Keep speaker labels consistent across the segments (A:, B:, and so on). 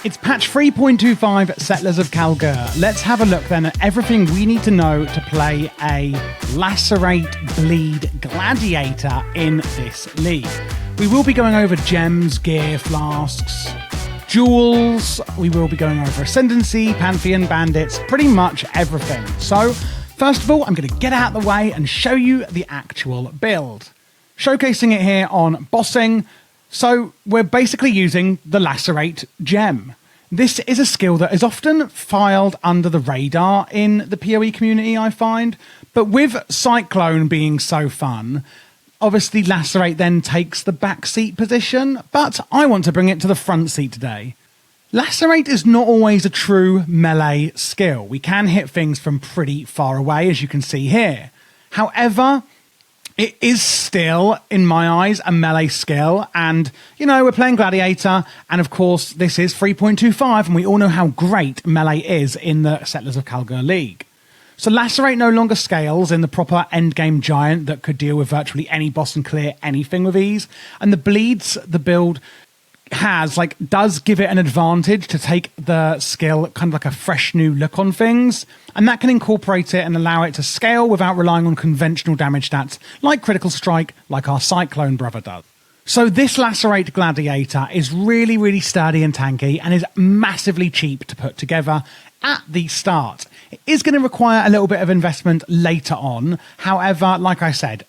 A: It's patch 3.25 Settlers of Kalguur. Let's have a look then at everything we need to know to play a Lacerate Bleed Gladiator in this league. We will be going over gems, gear, flasks, jewels. We will be going over Ascendancy, Pantheon, Bandits, pretty much everything. So, first of all, I'm going to get out of the way and show you the actual build. Showcasing it here on bossing. So we're basically using the Lacerate gem. This is a skill that is often filed under the radar in the PoE community, I find. But with Cyclone being so fun, obviously Lacerate then takes the backseat position, but I want to bring it to the front seat today. Lacerate is not always a true melee skill. We can hit things from pretty far away, as you can see here. However, it is still, in my eyes, a melee skill. And, you know, we're playing Gladiator. And, of course, this is 3.25. And we all know how great melee is in the Settlers of Kalguur League. So Lacerate no longer scales in the proper endgame giant that could deal with virtually any boss and clear anything with ease. And the bleeds the build has, does give it an advantage to take the skill kind of like a fresh new look on things, and that can incorporate it and allow it to scale without relying on conventional damage stats like critical strike, like our Cyclone brother does. So this Lacerate Gladiator is really, really sturdy and tanky and is massively cheap to put together at the start. It is going to require a little bit of investment later on. However, like I said,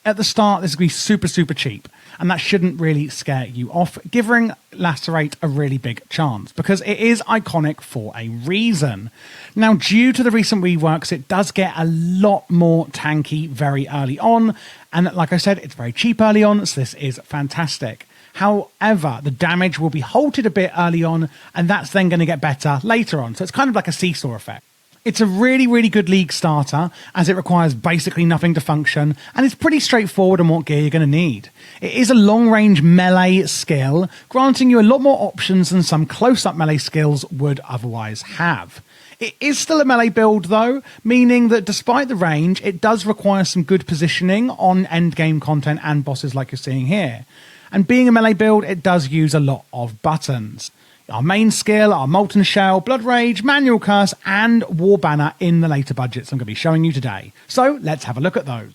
A: at the start, this is going to be super, super cheap. And that shouldn't really scare you off, giving Lacerate a really big chance, because it is iconic for a reason. Now, due to the recent reworks, it does get a lot more tanky very early on. And like I said, it's very cheap early on, so this is fantastic. However, the damage will be halted a bit early on, and that's then going to get better later on. So it's kind of like a seesaw effect. It's a really, really good league starter, as it requires basically nothing to function, and it's pretty straightforward on what gear you're going to need. It is a long-range melee skill, granting you a lot more options than some close-up melee skills would otherwise have. It is still a melee build, though, meaning that despite the range, it does require some good positioning on endgame content and bosses like you're seeing here. And being a melee build, it does use a lot of buttons. Our main skill, our Molten Shell, Blood Rage, Manual Curse, and War Banner in the later budgets I'm going to be showing you today. So let's have a look at those.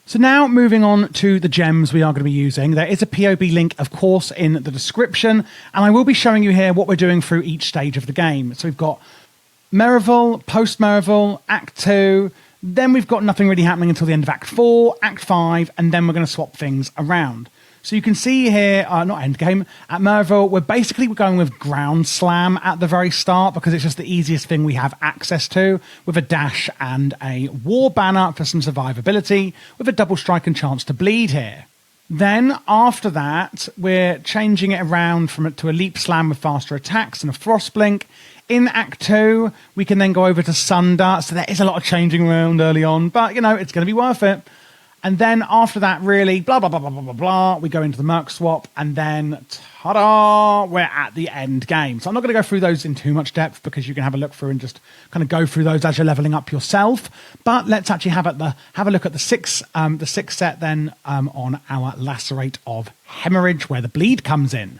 A: So now moving on to the gems we are going to be using. There is a POB link, of course, in the description, and I will be showing you here what we're doing through each stage of the game. So we've got Merivale, post-Merivale, Act 2, then we've got nothing really happening until the end of Act 4, Act 5, and then we're going to swap things around. So you can see here, not endgame, at Merivale, we're basically going with Ground Slam at the very start because it's just the easiest thing we have access to, with a dash and a War Banner for some survivability, with a double strike and chance to bleed here. Then, after that, we're changing it around to a Leap Slam with faster attacks and a Frost Blink. In Act 2, we can then go over to Sunder, so there is a lot of changing around early on, but, you know, it's going to be worth it. And then after that, really, blah, blah, blah, blah, blah, blah, blah, we go into the Merc Swap, and then, ta-da, we're at the end game. So I'm not going to go through those in too much depth because you can have a look through and just kind of go through those as you're leveling up yourself. But let's actually have a look at the six set then on our Lacerate of Hemorrhage, where the bleed comes in.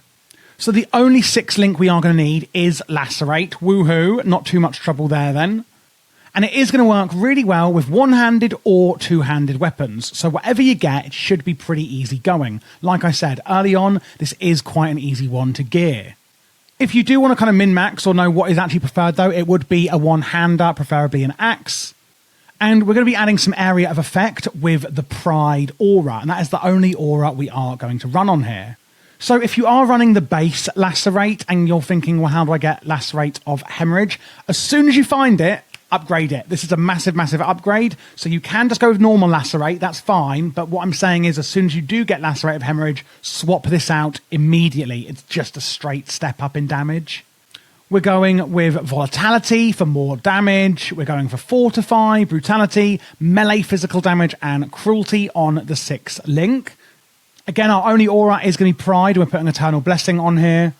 A: So the only 6 link we are going to need is Lacerate. Woohoo, not too much trouble there then. And it is going to work really well with one-handed or two-handed weapons. So whatever you get, it should be pretty easy going. Like I said, early on, this is quite an easy one to gear. If you do want to kind of min-max or know what is actually preferred, though, it would be a one-hander, preferably an axe. And we're going to be adding some area of effect with the Pride aura. And that is the only aura we are going to run on here. So if you are running the base Lacerate and you're thinking, well, how do I get Lacerate of Hemorrhage? As soon as you find it, upgrade it. This is a massive, massive upgrade. So you can just go with normal Lacerate, that's fine. But what I'm saying is as soon as you do get Lacerate of Hemorrhage, swap this out immediately. It's just a straight step up in damage. We're going with Volatility for more damage. We're going for Fortify, Brutality, Melee physical damage, and Cruelty on the 6th link. Again, our only aura is going to be Pride. We're putting Eternal Blessing on here.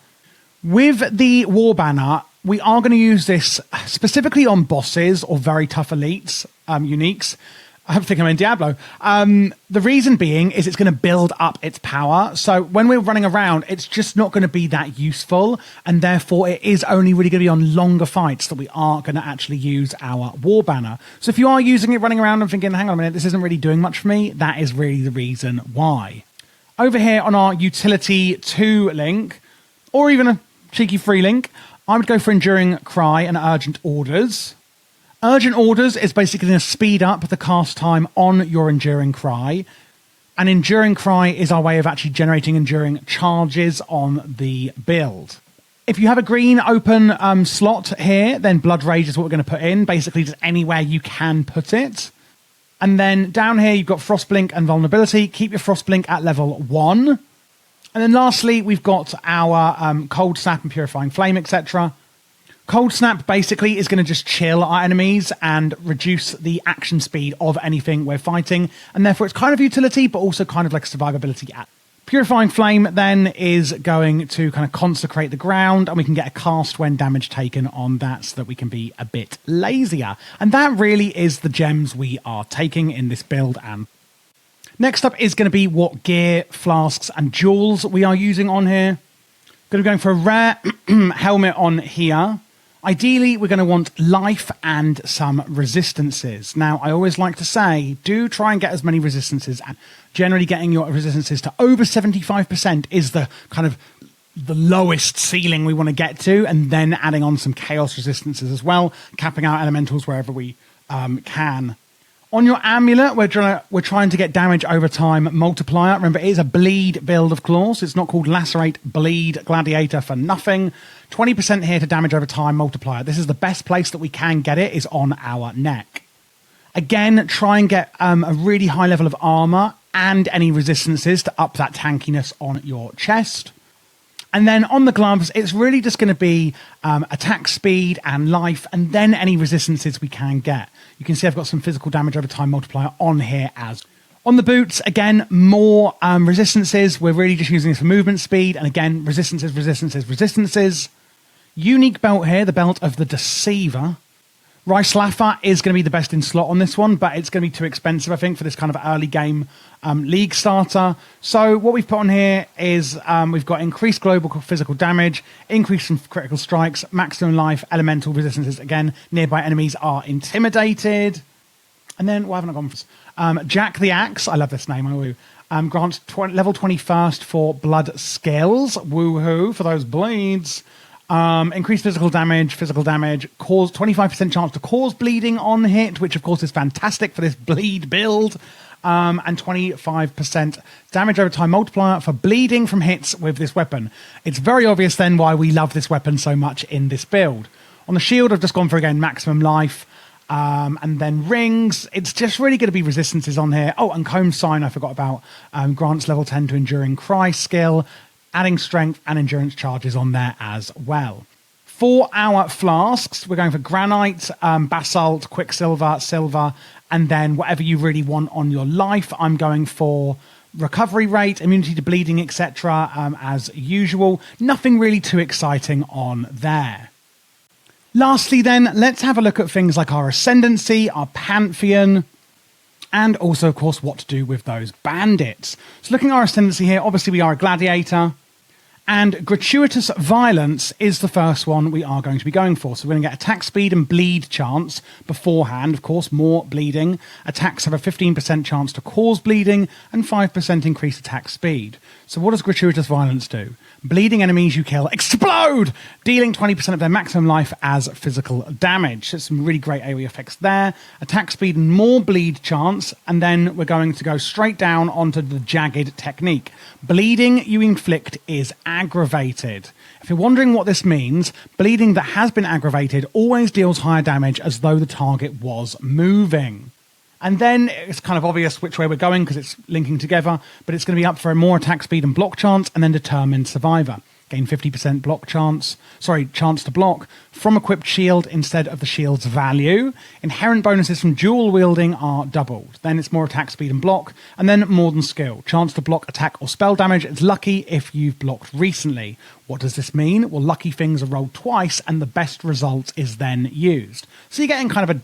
A: With the War Banner, we are going to use this specifically on bosses or very tough elites, uniques. I think I'm in Diablo. The reason being is it's going to build up its power. So when we're running around, it's just not going to be that useful. And therefore, it is only really going to be on longer fights that we are going to actually use our war banner. So if you are using it running around and thinking, hang on a minute, this isn't really doing much for me, that is really the reason why. Over here on our utility 2 link, or even a cheeky 3 link, I would go for Enduring Cry and Urgent Orders. Urgent Orders is basically going to speed up the cast time on your Enduring Cry. And Enduring Cry is our way of actually generating enduring charges on the build. If you have a green open slot here, then Blood Rage is what we're going to put in. Basically, just anywhere you can put it. And then down here, you've got Frostblink and Vulnerability. Keep your Frostblink at level 1. And then lastly, we've got our Cold Snap and Purifying Flame, etc. Cold Snap basically is going to just chill our enemies and reduce the action speed of anything we're fighting. And therefore it's kind of utility, but also kind of like survivability. Purifying Flame then is going to kind of consecrate the ground, and we can get a cast when damage taken on that so that we can be a bit lazier. And that really is the gems we are taking in this build. And next up is going to be what gear, flasks, and jewels we are using on here. Going to be going for a rare helmet on here. Ideally, we're going to want life and some resistances. Now, I always like to say, do try and get as many resistances. And generally, getting your resistances to over 75% is the kind of the lowest ceiling we want to get to, and then adding on some chaos resistances as well, capping out elementals wherever we can. On your amulet, we're trying to get damage over time multiplier. Remember, it is a bleed build, of course. It's not called Lacerate Bleed Gladiator for nothing. 20% here to damage over time multiplier. This is the best place that we can get it, is on our neck. Again, try and get a really high level of armor and any resistances to up that tankiness on your chest. And then on the gloves, it's really just going to be attack speed and life, and then any resistances we can get. You can see I've got some physical damage over time multiplier on here as. On the boots, again, more resistances. We're really just using this for movement speed. And again, resistances, resistances, resistances. Unique belt here, the belt of the Deceiver. Ryslaffa is going to be the best in slot on this one, but it's going to be too expensive, I think, for this kind of early game league starter. So what we've put on here is we've got increased global physical damage, increase in critical strikes, maximum life, elemental resistances. Again, nearby enemies are intimidated. And then, what haven't I gone for? Jack the Axe, I love this name, grants level 21st for blood skills, woohoo, for those bleeds. Increased physical damage, cause 25% chance to cause bleeding on hit, which of course is fantastic for this bleed build, and 25% damage over time multiplier for bleeding from hits with this weapon. It's very obvious then why we love this weapon so much in this build. On the shield, I've just gone for, again, maximum life, and then rings. It's just really going to be resistances on here. Oh, and Comb Sign I forgot about. Grants level 10 to Enduring Cry skill, adding strength and endurance charges on there as well. For our flasks, we're going for granite, basalt, quicksilver, silver, and then whatever you really want on your life. I'm going for recovery rate, immunity to bleeding, etc. As usual. Nothing really too exciting on there. Lastly then, let's have a look at things like our Ascendancy, our Pantheon, and also, of course, what to do with those bandits. So looking at our Ascendancy here, obviously we are a gladiator. And Gratuitous Violence is the first one we are going to be going for. So we're going to get attack speed and bleed chance beforehand. Of course, more bleeding. Attacks have a 15% chance to cause bleeding and 5% increased attack speed. So what does Gratuitous Violence do? Bleeding enemies you kill explode, dealing 20% of their maximum life as physical damage. So some really great AoE effects there. Attack speed and more bleed chance. And then we're going to go straight down onto the Jagged technique. Bleeding you inflict is aggravated. If you're wondering what this means, bleeding that has been aggravated always deals higher damage as though the target was moving. And then it's kind of obvious which way we're going because it's linking together, but it's going to be up for a more attack speed and block chance, and then Determined Survivor. Gain 50% block chance to block from equipped shield instead of the shield's value. Inherent bonuses from dual wielding are doubled. Then it's more attack speed and block, and then more than skill. Chance to block attack or spell damage. It's lucky if you've blocked recently. What does this mean? Well, lucky things are rolled twice, and the best result is then used. So you're getting kind of a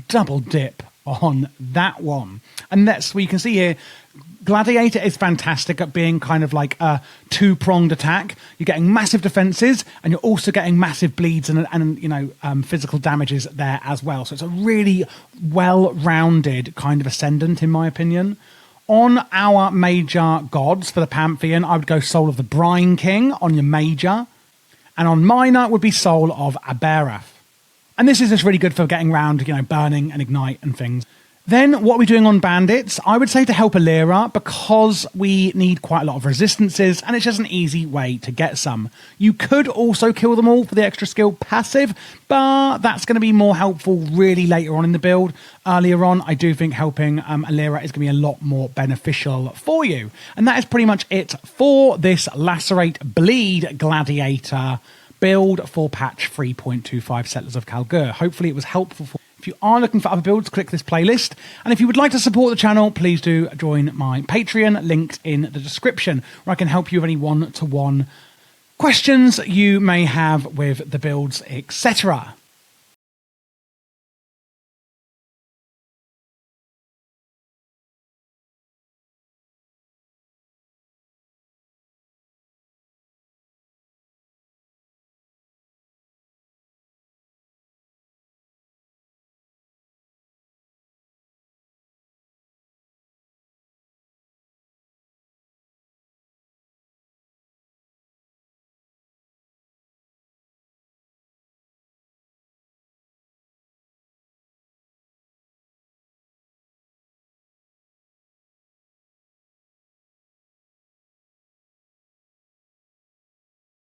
A: double dip on that one. And that's where you can see here, Gladiator is fantastic at being kind of like a two-pronged attack. You're getting massive defenses, and you're also getting massive bleeds and physical damages there as well. So it's a really well-rounded kind of ascendant, in my opinion. On our major gods for the Pantheon, I would go Soul of the Brine King on your major. And on minor would be Soul of Aberath. And this is just really good for getting around, burning and ignite and things. Then what are we doing on bandits? I would say to help Alira, because we need quite a lot of resistances and it's just an easy way to get some. You could also kill them all for the extra skill passive, but that's going to be more helpful really later on in the build. Earlier on, I do think helping Alira is going to be a lot more beneficial for you. And that is pretty much it for this Lacerate Bleed Gladiator build for patch 3.25 Settlers of Kalguur. Hopefully it was helpful for you. If you are looking for other builds, click this playlist. And if you would like to support the channel, please do join my Patreon, linked in the description, where I can help you with any one-to-one questions you may have with the builds, etc.